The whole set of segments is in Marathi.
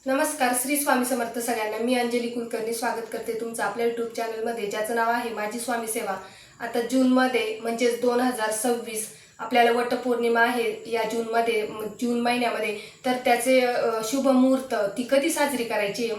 नमस्कार, श्री स्वामी समर्थ सगळ्यांना। मी अंजली कुलकर्णी स्वागत करते तुमचं आपल्या यूट्यूब चॅनलमध्ये, ज्याचं नाव आहे माझी स्वामी सेवा। आता जूनमध्ये म्हणजेच 2026 आपल्याला वटपौर्णिमा आहे। या जून महिन्यामध्ये तर त्याचे शुभ मुहूर्त ती कधी साजरी करायची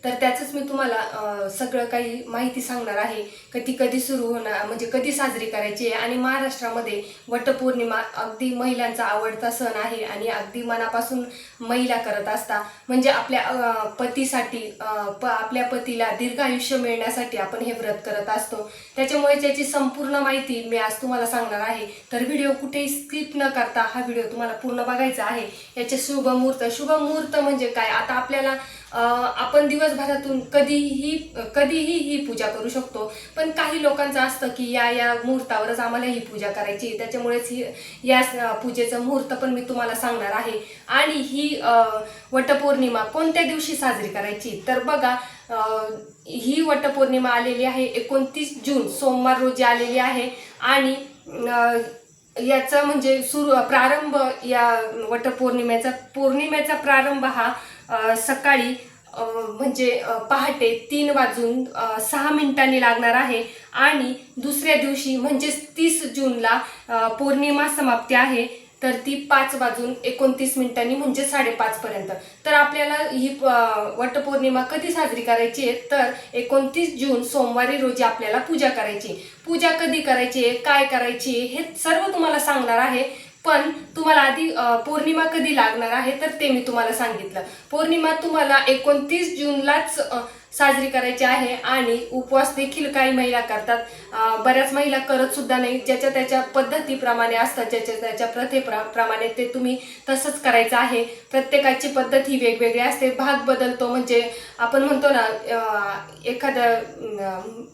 तर त्याचंच मी तुम्हाला सगळं काही माहिती सांगणार आहे की ती कधी सुरू होणार, म्हणजे कधी साजरी करायची आहे। आणि महाराष्ट्रामध्ये वटपौर्णिमा अगदी महिलांचा आवडता सण आहे आणि अगदी मनापासून महिला करत असतात। म्हणजे आपल्या पतीसाठी आपल्या पतीला दीर्घायुष्य मिळण्यासाठी आपण हे व्रत करत असतो। त्याच्यामुळे त्याची संपूर्ण माहिती मी आज तुम्हाला सांगणार आहे। तर व्हिडिओ कुठेही स्किप न करता हा व्हिडिओ तुम्हाला पूर्ण बघायचा आहे। याचे शुभ मुहूर्त म्हणजे काय, आता आपल्याला आपण दिवसभरातून कधीही ही पूजा करू शकतो, पण काही लोकांचं असतं की या मुहूर्तावरच आम्हाला ही पूजा करायची। त्याच्यामुळेच या पूजेचं मुहूर्त पण मी तुम्हाला सांगणार आहे। आणि ही वटपौर्णिमा कोणत्या दिवशी साजरी करायची तर बघा, ही वटपौर्णिमा आलेली आहे 29 जून सोमवार रोजी आलेली आहे। आणि याचा म्हणजे प्रारंभ या पौर्णिमेचा प्रारंभ हा सकाळी म्हणजे पहाटे 3:06 लागणार आहे। आणि दुसऱ्या दिवशी म्हणजे 30 जूनला पौर्णिमा समाप्ती आहे, तर ती 5:29 म्हणजे 5:30 पर्यंत। तर आपल्याला ही वटपौर्णिमा कधी साजरी करायची आहे तर 29 जून सोमवारी रोजी आपल्याला पूजा करायची। पूजा कधी करायची आहे, काय करायची हे सर्व तुम्हाला सांगणार आहे। पण तुम्हाला आधी पौर्णिमा कधी लागणार आहे तर ते मी तुम्हाला सांगितलं। पौर्णिमा तुम्हाला 29 जूनलाच साजरी करायची आहे। आणि उपवास देखील काही महिला करतात, बऱ्याच महिला करत सुद्धा नाही। ज्याच्या त्याच्या पद्धतीप्रमाणे असतात, ज्याच्या त्याच्या प्रथेप्रमाणे ते तुम्ही तसंच करायचं आहे। प्रत्येकाची पद्धत ही वेगवेगळी असते, भाग बदलतो। म्हणजे आपण म्हणतो ना, एखादं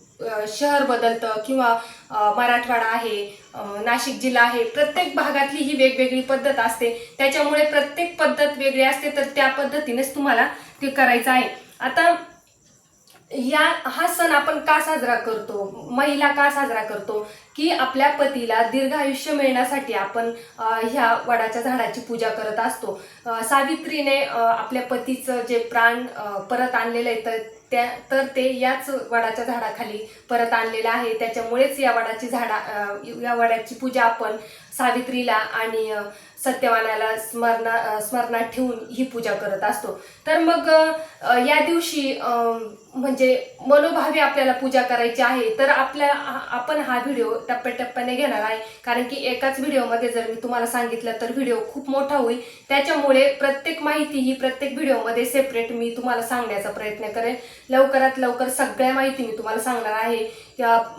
शहर बदलतं किंवा मराठवाडा आहे, नाशिक जिल्हा आहे, प्रत्येक भागातली ही वेगवेगळी पद्धत असते। त्याच्यामुळे प्रत्येक पद्धत वेगळी असते, तर त्या पद्धतीनेच तुम्हाला ते करायचं आहे। आता हा सण आपण का साजरा करतो, महिला का साजरा करतो की आपल्या पतीला दीर्घायुष्य मिळण्यासाठी आपण ह्या वडाच्या झाडाची पूजा करत असतो। सावित्रीने आपल्या पतीचं जे प्राण परत आणलेलं आहे तर ते याच वडाच्या झाडाखाली परत आणलेलं आहे। त्याच्यामुळेच या वडाची पूजा आपण सावित्रीला आणि सत्यवानाला स्मरणात ठेवून ही पूजा करत असतो। तर मग या दिवशी म्हणजे मनोभावे आपल्याला पूजा करायची आहे। तर आपण हा व्हिडिओ टप्प्याटप्प्याने घेणार आहे, कारण की एकाच व्हिडिओमध्ये जर मी तुम्हाला सांगितलं तर व्हिडिओ खूप मोठा होईल। त्याच्यामुळे प्रत्येक माहिती ही प्रत्येक व्हिडिओमध्ये सेपरेट मी तुम्हाला सांगण्याचा प्रयत्न करेन। लवकरात लवकर सगळ्या माहिती मी तुम्हाला सांगणार आहे।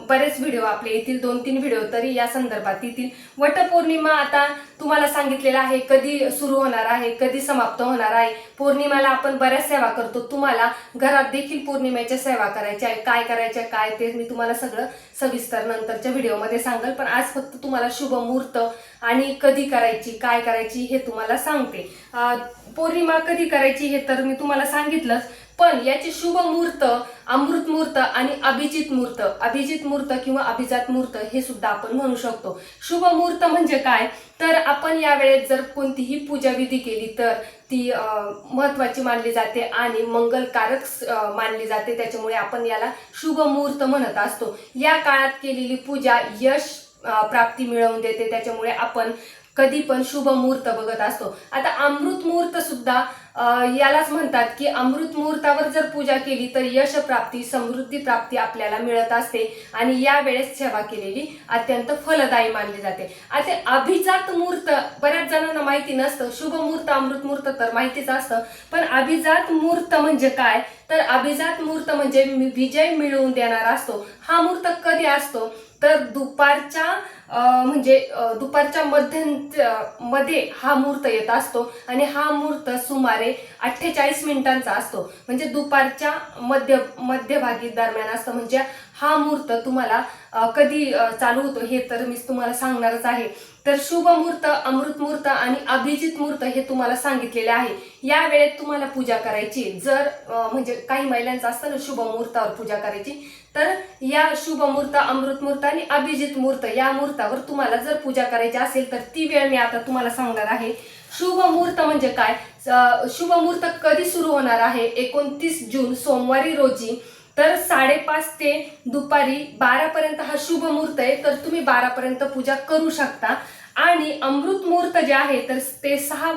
बरेच व्हिडिओ आपले येतील, 2-3 व्हिडिओ तरी या संदर्भात येतील। वटपौर्णिमा आता तुम्हाला सांगितलेलं आहे कधी सुरू होणार आहे, कधी समाप्त होणार आहे। पौर्णिमेला आपण बऱ्याच सेवा करतो, तुम्हाला घरात देखील पौर्णिमेच्या सेवा करायच्या आहे। काय करायच्या काय ते मी तुम्हाला सगळं सविस्तर नंतरच्या व्हिडिओमध्ये सांगेल, पण आज फक्त तुम्हाला शुभ मुहूर्त आणि कधी करायची काय करायची हे तुम्हाला सांगते। पौर्णिमा कधी करायची हे तर मी तुम्हाला सांगितलंच, पण याचे शुभ मुहूर्त, अमृत मुहूर्त आणि अभिजित मुहूर्त किंवा अभिजात मुहूर्त हे सुद्धा आपण म्हणू शकतो। शुभ मुहूर्त म्हणजे काय तर आपण या वेळेस जर कोणतीही पूजा विधी केली तर ती महत्त्वाची मानली जाते आणि मंगलकारक मानली जाते। त्याच्यामुळे आपण याला शुभ मुहूर्त म्हणत असतो। या काळात केलेली पूजा यश प्राप्ती मिळवून देते, त्याच्यामुळे आपण कधी पण शुभ मुहूर्त बघत असतो। आता अमृत मुहूर्त सुद्धा यालाच म्हणतात की अमृत मुहूर्तावर जर पूजा केली तर यश प्राप्ती, समृद्धी प्राप्ती आपल्याला मिळत असते आणि या वेळेस सेवा केलेली अत्यंत फलदायी मानली जाते। आता अभिजात मुहूर्त बऱ्याच जणांना माहिती नसतं, शुभ मुहूर्त अमृत मुहूर्त तर माहितीच असतं, पण अभिजात मुहूर्त म्हणजे काय तर अभिजात मुहूर्त म्हणजे विजय मिळवून देणारा असतो। हा मुहूर्त कधी असतो तर दुपारच्या मध्ये हा मुहूर्त येत असतो आणि हा मुहूर्त सुमारे 48 मिनिटांचा असतो। म्हणजे दुपारच्या मध्यभागी दरम्यान असतं। म्हणजे हा मुहूर्त तुम्हाला कधी चालू होतो हे तर मी तुम्हाला सांगणारच आहे। तर शुभ मुहूर्त, अमृत मुहूर्त आणि अभिजित मुहूर्त हे तुम्हाला सांगितलेले आहे। या वेळेत तुम्हाला पूजा करायची, जर म्हणजे काही महिलांचं असतं ना शुभ मुहूर्तावर पूजा करायची, तर या शुभ मुहूर्त, अमृत मुहूर्त आणि अभिजित मुहूर्त या मुहूर्तावर तुम्हाला जर पूजा करायची असेल तर ती वेळ मी आता तुम्हाला सांगणार आहे। शुभ मुहूर्त म्हणजे काय, शुभ मुहूर्त कधी सुरू होणार आहे? 29 जून सोमवारी रोजी. तर 5:30 ते दुपारी 12 पर्यंत हा शुभ मुहूर्त आहे. तर तुम्ही 12 पर्यंत पूजा करू शकता. आणि अमृत मुहूर्त जे आहे तर ते 6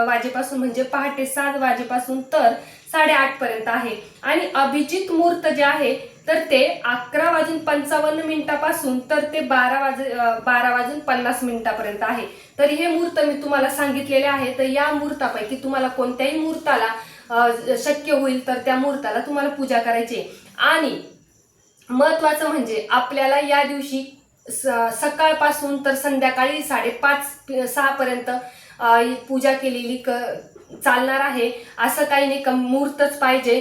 वाजेपासून म्हणजे पहाटे 7 वाजेपासून तर 8:30 पर्यंत आहे. आणि अभिजित मुहूर्त जे आहे तर ते 11:55 तर ते 12:50 आहे. तर हे मुहूर्त मी तुम्हाला सांगितलेले आहे. तर या मुहूर्तापैकी तुम्हाला कोणत्याही मुहूर्ताला शक्य होईल तर त्या मुहूर्ताला तुम्हाला पूजा करायची. आणि महत्वाचं म्हणजे आपल्याला या दिवशी सकाळपासून तर संध्याकाळी 5:30-6 पर्यंत पूजा केलेली चालणार आहे. असं काही नाही का मुहूर्तच पाहिजे.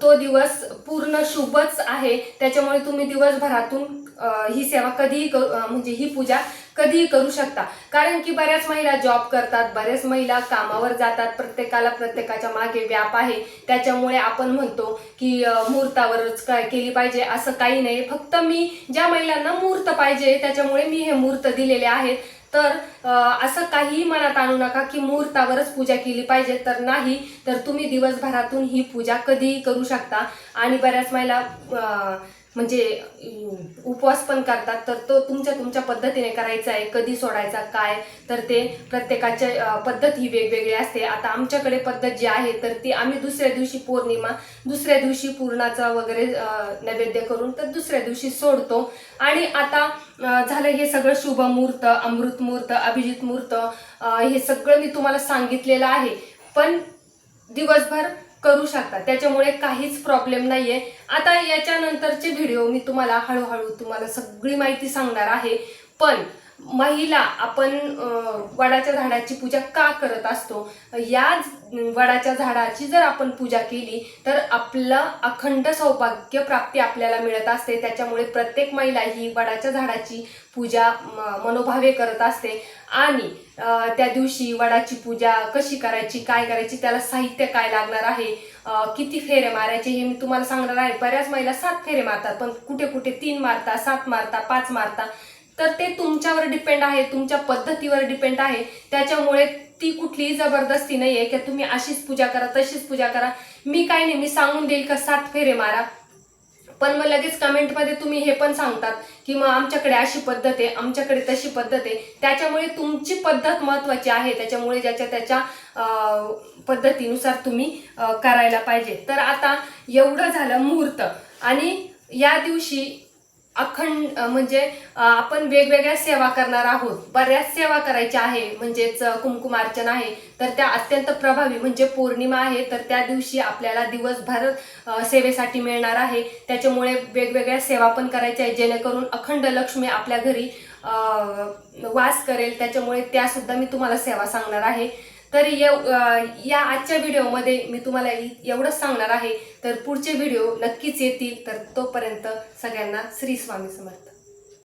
तो दिवस पूर्ण शुभच आहे. त्याच्यामुळे तुम्ही दिवसभरातून ही सेवा कधीही म्हणजे ही पूजा कधीही करू शकता. कारण की बऱ्याच महिला जॉब करतात, बऱ्याच महिला कामावर जातात, प्रत्येकाला प्रत्येकाच्या मागे व्याप आहे. त्याच्यामुळे आपण म्हणतो की मुहूर्तावरच काय केली पाहिजे असं काही नाही. फक्त मी ज्या महिलांना मुहूर्त पाहिजे त्याच्यामुळे मी हे मुहूर्त दिलेले आहेत. तर असं काही मनात आणू नका की मुहूर्तावरच पूजा केली पाहिजे. तर नाही, तर तुम्ही दिवसभरातून ही पूजा कधीही करू शकता. आणि बऱ्याच महिला म्हणजे उपवास पण करतात. तर तो तुमच्या पद्धतीने करायचा आहे. कधी सोडायचा काय तर ते प्रत्येकाच्या पद्धत ही वेगवेगळी असते. आता आमच्याकडे पद्धत जी आहे तर ती आम्ही दुसऱ्या दिवशी पौर्णिमा, दुसऱ्या दिवशी पूर्णाचा वगैरे नैवेद्य करून तर दुसऱ्या दिवशी सोडतो. आणि आता झालं हे सगळं शुभ मुहूर्त, अमृत मुहूर्त, अभिजित मुहूर्त हे सगळं मी तुम्हाला सांगितलेलं आहे. पण दिवसभर करू शकता, त्याच्यामुळे काहीच प्रॉब्लेम नाहीये. आता याच्यानंतरचे व्हिडिओ मी तुम्हाला हळूहळू तुम्हाला सगळी माहिती सांगणार आहे. पण महिला आपण वडाच्या झाडाची पूजा का करत असतो? या वडाच्या झाडाची जर आपण पूजा केली तर आपलं अखंड सौभाग्य प्राप्ती आपल्याला मिळत असते. त्याच्यामुळे प्रत्येक महिला ही वडाच्या झाडाची पूजा मनोभावे करत असते. आणि त्या दिवशी वडाची पूजा कशी करायची, काय करायची, त्याला साहित्य काय लागणार आहे, किती फेरे मारायचे हे मी तुम्हाला सांगणार आहे. बऱ्याच महिला 7 फेरे मारतात, पण कुठे कुठे 3 मारता, 7 मारता, 5 मारता. तर ते तुमच्यावर डिपेंड आहे, तुमच्या पद्धतीवर डिपेंड आहे. त्याच्यामुळे ती कुठलीही जबरदस्ती नाही आहे की तुम्ही अशीच पूजा करा, तशीच पूजा करा. मी काय नाही, मी सांगून देईल का 7 फेरे मारा. पण मग लगेच कमेंटमध्ये तुम्ही हे पण सांगतात की मग आमच्याकडे अशी पद्धत आहे, आमच्याकडे तशी पद्धत आहे. त्याच्यामुळे तुमची पद्धत महत्त्वाची आहे. त्याच्यामुळे ज्याच्या त्याच्या पद्धतीनुसार तुम्ही करायला पाहिजे. तर आता एवढं झालं मुहूर्त. आणि या दिवशी अखंड म्हणजे आपण वेगवेगळ्या सेवा करणार आहोत. बऱ्याच सेवा करायच्या आहे, म्हणजेच कुंकुमार्चन आहे. तर त्या अत्यंत प्रभावी म्हणजे पौर्णिमा आहे तर त्या दिवशी आपल्याला दिवसभर सेवेसाठी मिळणार आहे. त्याच्यामुळे वेगवेगळ्या सेवा पण करायच्या आहे जेणेकरून अखंड लक्ष्मी आपल्या घरी वास करेल. त्याच्यामुळे त्या सुद्धा मी तुम्हाला सेवा सांगणार आहे. तर या आजच्या व्हिडिओमध्ये मी तुम्हाला एवढंच सांगणार आहे. तर पुढचे व्हिडिओ नक्कीच येतील. तर तोपर्यंत सगळ्यांना श्री स्वामी समर्थ.